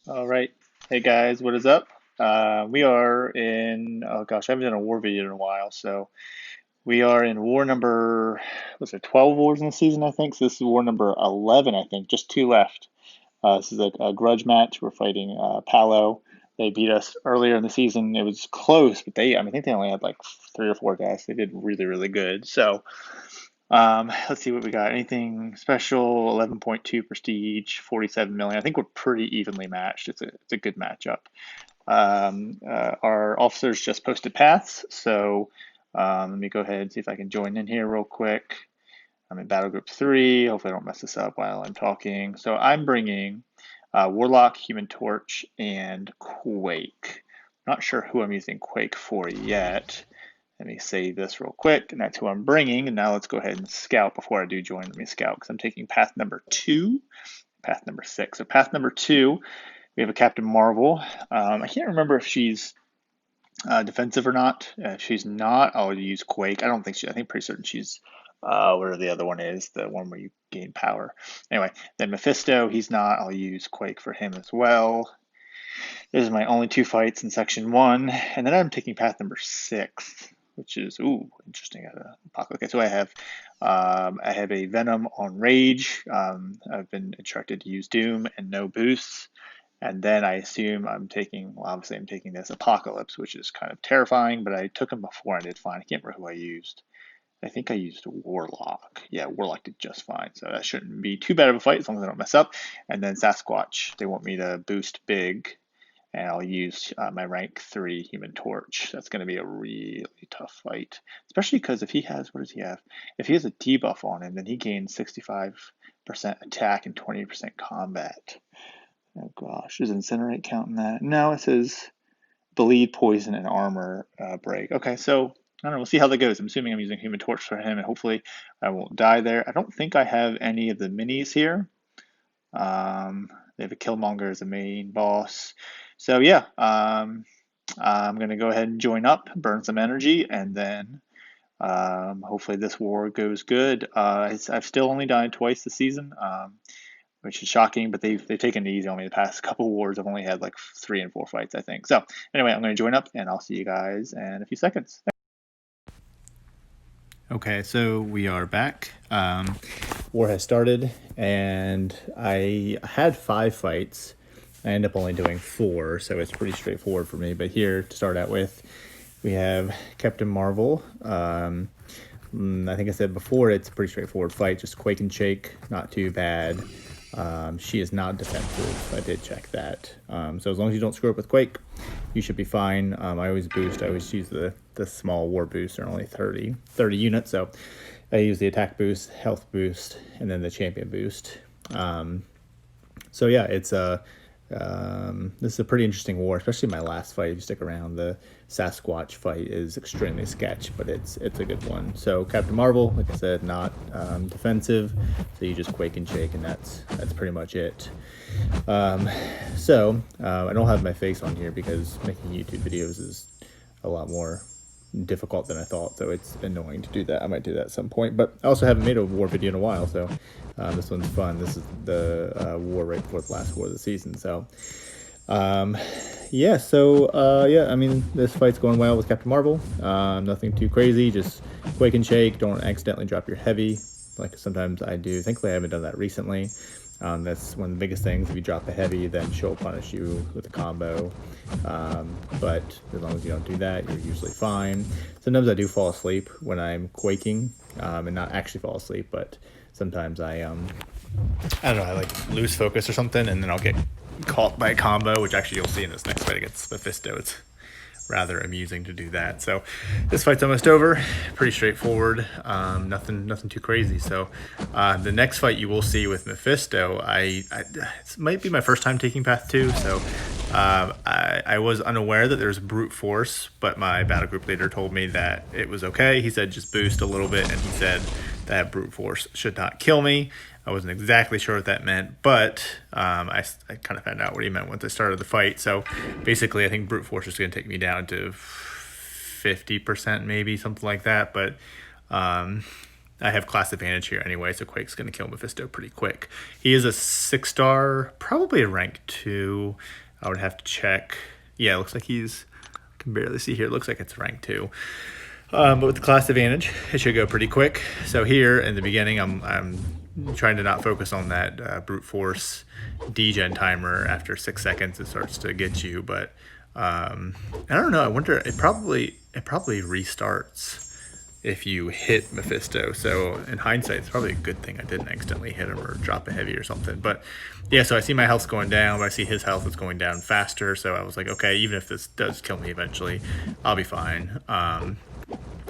All right. Hey guys, what is up? We are in, oh gosh, I haven't done a war video in a while. So we are in war number, what's it, 12 wars in the season, I think. So this is war number 11, I think, just two left. This is a grudge match. We're fighting Palo. They beat us earlier in the season. It was close, but I think they only had like three or four guys. They did really, really good. So let's see what we got. Anything special? 11.2 prestige, 47 million. I think we're pretty evenly matched. It's a good matchup. Our officers just posted paths, so let me go ahead and see if I can join in here real quick. I'm in battle group 3. Hopefully I don't mess this up while I'm talking. So I'm bringing Warlock, Human Torch, and Quake. Not sure who I'm using Quake for yet. Let me save this real quick, and that's who I'm bringing. And now let's go ahead and scout before I do join. Let me scout because I'm taking path number 2, path number 6. So path number 2, we have a Captain Marvel. I can't remember if she's defensive or not. If she's not, I'll use Quake. I think pretty certain she's where the other one is, the one where you gain power. Anyway, then Mephisto, he's not. I'll use Quake for him as well. This is my only two fights in section 1, and then I'm taking path number 6, which is interesting. Okay, so I have a Venom on Rage. I've been instructed to use Doom and no boosts. And then I assume obviously I'm taking this Apocalypse, which is kind of terrifying, but I took him before and I did fine. I can't remember who I used. I think I used Warlock. Yeah, Warlock did just fine. So that shouldn't be too bad of a fight as long as I don't mess up. And then Sasquatch, they want me to boost big, and I'll use my rank 3 Human Torch. That's going to be a really tough fight, especially because if he has, what does he have? If he has a debuff on him, then he gains 65% attack and 20% combat. Oh gosh, does Incinerate count in that? No, it says bleed, poison, and armor break. Okay, so I don't know. We'll see how that goes. I'm assuming I'm using Human Torch for him, and hopefully I won't die there. I don't think I have any of the minis here. They have a Killmonger as a main boss. So yeah, I'm gonna go ahead and join up, burn some energy, and then hopefully this war goes good. I've still only died twice this season. Which is shocking, but they've taken it easy on me the past couple wars. I've only had like 3 and 4 fights, I think. So anyway, I'm going to join up, and I'll see you guys in a few seconds. Okay, so we are back. War has started, and I had 5 fights. I end up only doing 4, so it's pretty straightforward for me. But here, to start out with, we have Captain Marvel. I think I said before, it's a pretty straightforward fight, just Quake and Shake, not too bad. She is not defensive. I did check that. So as long as you don't screw up with Quake, you should be fine. I always boost. I always use the small war boost. They're only 30 units. So I use the attack boost, health boost, and then the champion boost. So yeah, this is a pretty interesting war, especially my last fight. If you stick around, the Sasquatch fight is extremely sketch, but it's a good one. So Captain Marvel, like I said, not defensive, so you just Quake and Shake, and that's pretty much it. I don't have my face on here because making YouTube videos is a lot more difficult than I thought, so it's annoying to do that. I might do that at some point, but I also haven't made a war video in a while, so this one's fun. This is the war right before the last war of the season, so I mean, this fight's going well with Captain Marvel. Nothing too crazy, just Quake and Shake. Don't accidentally drop your heavy like sometimes I do. Thankfully I haven't done that recently. That's one of the biggest things. If you drop a heavy, then she'll punish you with a combo. But as long as you don't do that, you're usually fine. Sometimes I do fall asleep when I'm quaking, and not actually fall asleep, but sometimes I don't know, I like lose focus or something, and then I'll get caught by a combo, which actually you'll see in this next fight against Mephisto. It's rather amusing to do that. So this fight's almost over. Pretty straightforward. Nothing too crazy. So the next fight you will see with Mephisto, it might be my first time taking Path 2. So I was unaware that there's brute force, but my battle group leader told me that it was okay. He said just boost a little bit, and he said that brute force should not kill me. I wasn't exactly sure what that meant, but I kind of found out what he meant once I started the fight. So basically, I think brute force is going to take me down to 50%, maybe something like that. But I I have class advantage here anyway, so Quake's going to kill Mephisto pretty quick. He is a 6-star, probably a rank 2. I would have to check. Yeah, it looks like he's, I can barely see here, it looks like it's rank 2. But with the class advantage, it should go pretty quick. So here in the beginning, I'm trying to not focus on that brute force degen timer. After 6 seconds, it starts to get you. But I don't know. I wonder. It probably restarts if you hit Mephisto. So in hindsight, it's probably a good thing I didn't accidentally hit him or drop a heavy or something. But yeah, so I see my health's going down, but I see his health is going down faster. So I was like, okay, even if this does kill me eventually, I'll be fine.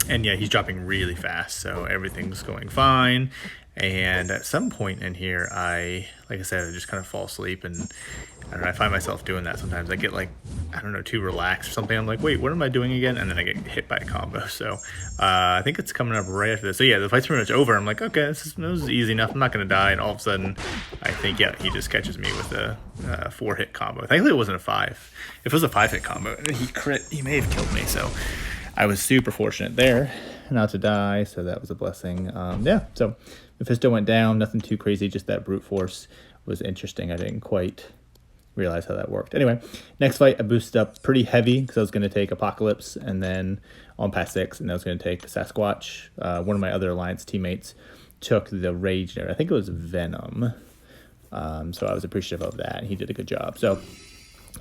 And yeah, he's dropping really fast, so everything's going fine. And at some point in here, like I said, I just kind of fall asleep, and I don't know, I find myself doing that sometimes. I get like, I don't know, too relaxed or something. I'm like, wait, what am I doing again? And then I get hit by a combo. So I think it's coming up right after this. So yeah, the fight's pretty much over. I'm like, okay, this is easy enough. I'm not going to die. And all of a sudden, I think, yeah, he just catches me with a 4-hit combo. Thankfully, it wasn't a 5. If it was a 5-hit combo, he may have killed me. So I was super fortunate there not to die, so that was a blessing. Yeah, so Mephisto went down, nothing too crazy, just that brute force was interesting. I didn't quite realize how that worked. Anyway, next fight, I boosted up pretty heavy because I was going to take Apocalypse and then on pass 6, and I was going to take Sasquatch. One of my other Alliance teammates took the Rage there. I think it was Venom. So I was appreciative of that. He did a good job. So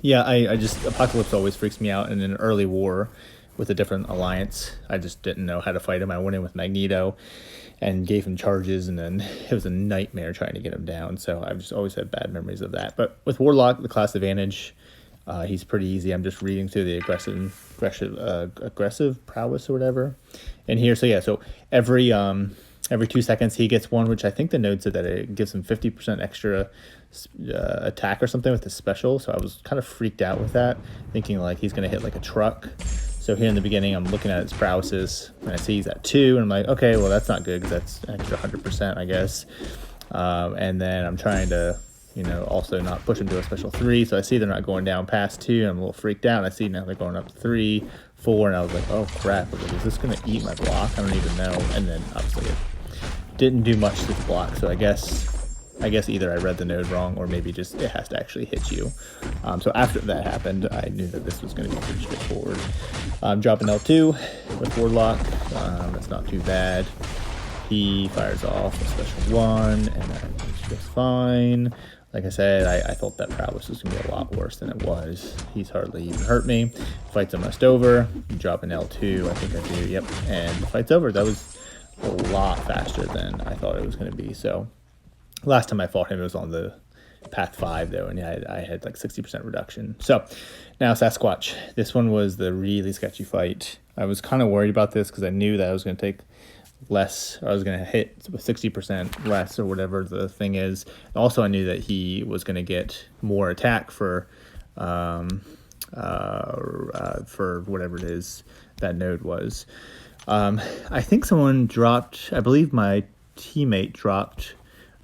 yeah, I just, Apocalypse always freaks me out in an early war with a different alliance. I just didn't know how to fight him. I went in with Magneto and gave him charges, and then it was a nightmare trying to get him down. So I've just always had bad memories of that. But with Warlock, the class advantage, he's pretty easy. I'm just reading through the aggressive prowess or whatever in here. So yeah, so every 2 seconds he gets one, which I think the node said that it gives him 50% extra attack or something with his special. So I was kind of freaked out with that, thinking like he's going to hit like a truck. So here in the beginning, I'm looking at his prowesses, and I see he's at 2, and I'm like, okay, well, that's not good because that's extra 100%, I guess. And then I'm trying to, also not push him to a special 3. So I see they're not going down past 2, and I'm a little freaked out. And I see now they're going up 3, 4, and I was like, oh, crap. I was like, is this going to eat my block? I don't even know. And then, obviously, it didn't do much to the block. So I guess either I read the node wrong or maybe just it has to actually hit you. So after that happened, I knew that this was going to be pretty straightforward. Dropping L2 with Warlock. That's not too bad. He fires off a special 1, and it's just fine. Like I said, I thought that prowess was going to be a lot worse than it was. He's hardly even hurt me. Fight's almost over. Dropping L2, I think I do. Yep, and the fight's over. That was a lot faster than I thought it was going to be. So last time I fought him, it was on the path 5 though, and I had like 60% reduction. So now Sasquatch. This one was the really sketchy fight. I was kind of worried about this because I knew that I was going to take less, or I was going to hit with 60% less or whatever the thing is. Also, I knew that he was going to get more attack for whatever it is that node was. I think someone dropped, I believe my teammate dropped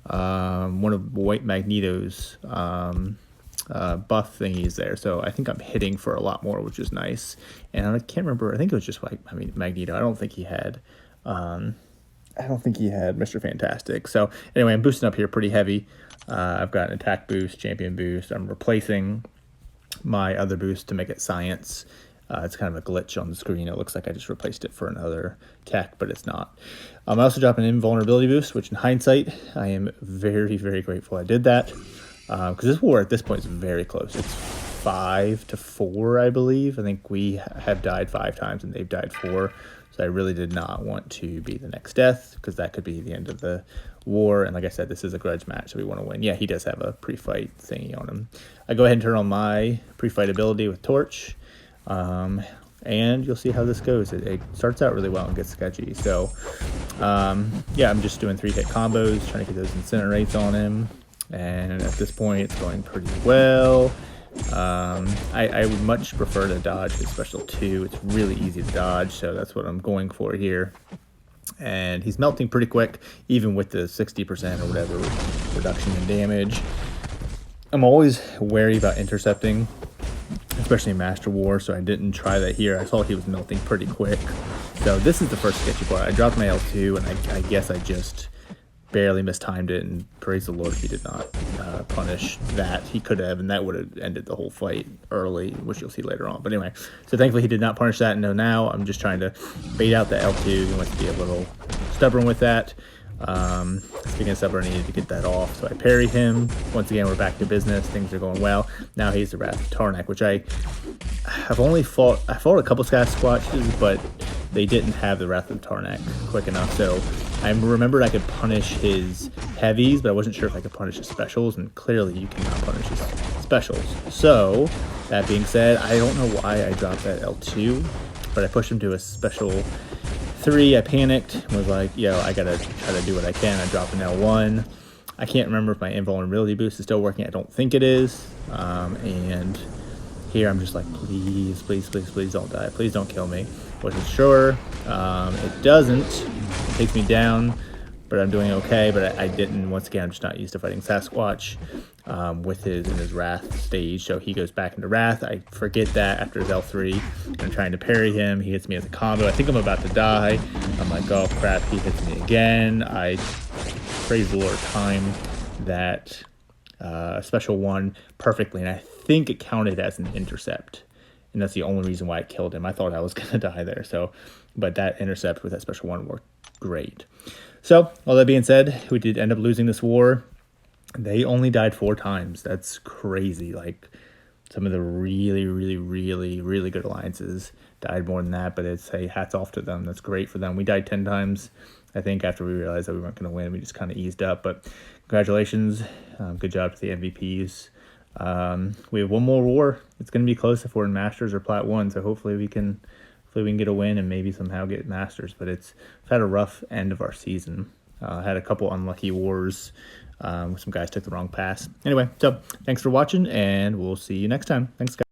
one of White Magneto's buff thingies there. So I think I'm hitting for a lot more, which is nice. And I can't remember, I think it was just Magneto. I don't think he had Mr. Fantastic. So anyway, I'm boosting up here pretty heavy. I've got an attack boost, champion boost. I'm replacing my other boost to make it science. It's kind of a glitch on the screen. It looks like I just replaced it for another tech, but it's not. I also dropped an invulnerability boost, which in hindsight, I am very, very grateful I did that. Because this war at this point is very close. It's 5-4, I believe. I think we have died 5 times and they've died 4. So I really did not want to be the next death because that could be the end of the war. And like I said, this is a grudge match, so we want to win. Yeah, he does have a pre-fight thingy on him. I go ahead and turn on my pre-fight ability with Torch. And you'll see how this goes. It starts out really well and gets sketchy. So, yeah, I'm just doing 3-hit combos, trying to get those incinerates on him. And at this point, it's going pretty well. I would much prefer to dodge his special 2. It's really easy to dodge, so that's what I'm going for here. And he's melting pretty quick, even with the 60% or whatever reduction in damage. I'm always wary about intercepting, especially in Master War, so I didn't try that here. I saw he was melting pretty quick. So this is the first Sketchy part. I dropped my L2, and I guess I just barely mistimed it, and praise the Lord he did not punish that. He could have, and that would have ended the whole fight early, which you'll see later on. But anyway, so thankfully he did not punish that, and no, now I'm just trying to bait out the L2. He wants to be a little stubborn with that. Speaking of stubborn, I needed to get that off, so I parry him. Once again, we're back to business. Things are going well. Now he's the Wrath of Tarnak, which I fought a couple Sasquatches, but they didn't have the Wrath of Tarnak quick enough. So I remembered I could punish his heavies, but I wasn't sure if I could punish his specials, and clearly you cannot punish his specials. So that being said, I don't know why I dropped that L2, but I pushed him to a special 3. I panicked and was like, yo, I gotta try to do what I can. I dropped an L1. I can't remember if my invulnerability boost is still working. I don't think it is. And here I'm just like, please, please, please, please don't die. Please don't kill me. Wasn't sure. It doesn't. It takes me down, but I'm doing okay. But I didn't. Once again, I'm just not used to fighting Sasquatch with his Wrath stage. So he goes back into Wrath. I forget that after his L3. I'm trying to parry him. He hits me as a combo. I think I'm about to die. I'm like, oh crap, he hits me again. I praise the Lord time that special 1 perfectly, and I think it counted as an intercept. And that's the only reason why I killed him. I thought I was going to die there. So, but that intercept with that special 1 worked great. So, all that being said, we did end up losing this war. They only died 4 times. That's crazy. Like, some of the really, really, really, really good alliances died more than that. But it's, hey, hats off to them. That's great for them. We died 10 times, I think, after we realized that we weren't going to win. We just kind of eased up. But congratulations. Good job to the MVPs. We have one more war. It's going to be close if we're in Masters or Plat 1, so hopefully we can get a win and maybe somehow get Masters. But we've had a rough end of our season. Had a couple unlucky wars. Some guys took the wrong pass. Anyway, so thanks for watching, and we'll see you next time. Thanks, guys.